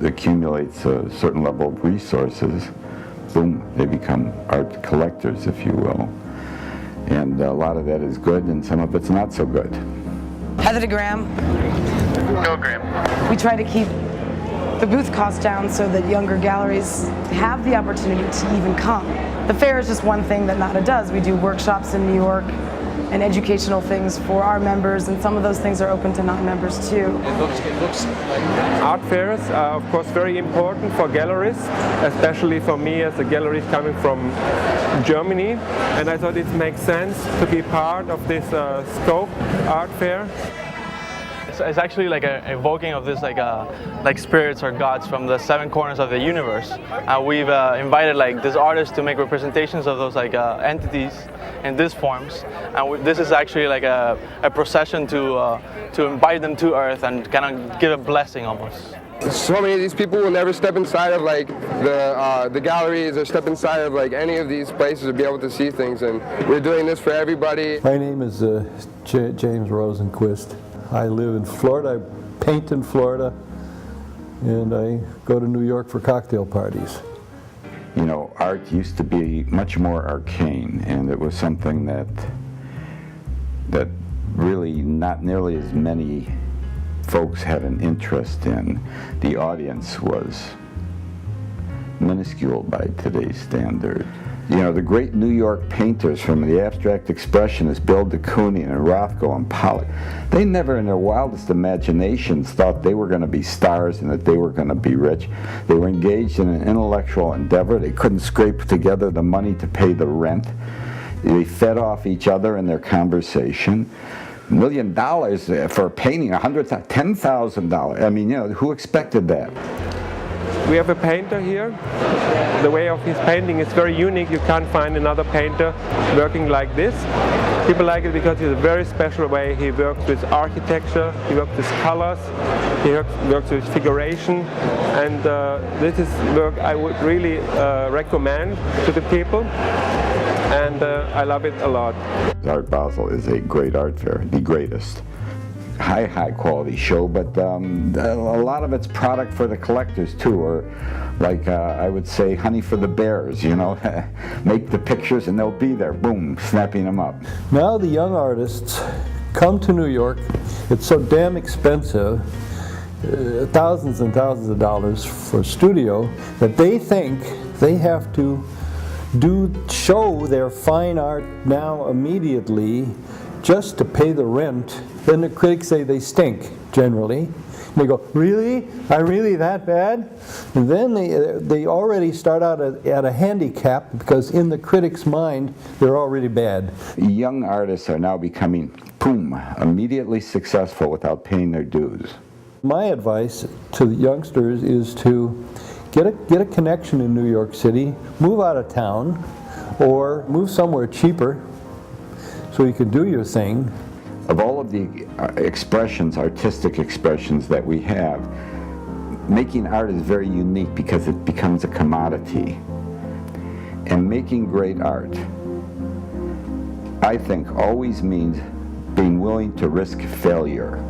accumulates a certain level of resources, boom, they become art collectors, if you will. And a lot of that is good, and some of it's not so good. Heather to Graham. Go Graham. We try to keep the booth costs down so that younger galleries have the opportunity to even come. The fair is just one thing that NADA does. We do workshops in New York and educational things for our members, and some of those things are open to non-members too. It looks Art fairs are of course very important for gallerists, especially for me as a gallerist coming from Germany, and I thought it makes sense to be part of this Scope art fair. It's actually like a evoking of this like spirits or gods from the seven corners of the universe. We've invited like this artist to make representations of those like entities in these forms, and this is actually like a procession to invite them to Earth and kind of give a blessing almost. So many of these people will never step inside of like the galleries or step inside of like any of these places to be able to see things, and we're doing this for everybody. My name is James Rosenquist. I live in Florida, I paint in Florida, and I go to New York for cocktail parties. You know, art used to be much more arcane, and it was something that really not nearly as many folks had an interest in. The audience was minuscule by today's standard. You know, the great New York painters from the abstract expressionists, Bill de Kooning and Rothko and Pollock, they never in their wildest imaginations thought they were going to be stars and that they were going to be rich. They were engaged in an intellectual endeavor. They couldn't scrape together the money to pay the rent. They fed off each other in their conversation. $1 million for a painting, $10,000. I mean, you know, who expected that? We have a painter here. The way of his painting is very unique. You can't find another painter working like this. People like it because it's a very special way. He works with architecture, he works with colors, he works with figuration, and this is work I would really recommend to the people, and I love it a lot. Art Basel is a great art fair, the greatest. High quality show, but a lot of it's product for the collectors too, or like I would say honey for the bears, you know. Make the pictures and they'll be there, boom, snapping them up. Now the young artists come to New York. It's so damn expensive, thousands and thousands of dollars for a studio, that they think they have to show their fine art now immediately just to pay the rent. Then the critics say they stink, generally. And they go, really? I'm really that bad? And then they already start out at a handicap, because in the critic's mind, they're already bad. Young artists are now becoming, boom, immediately successful without paying their dues. My advice to the youngsters is to get a connection in New York City, move out of town, or move somewhere cheaper so you can do your thing. Of all of the expressions, artistic expressions that we have, making art is very unique because it becomes a commodity. And making great art, I think, always means being willing to risk failure.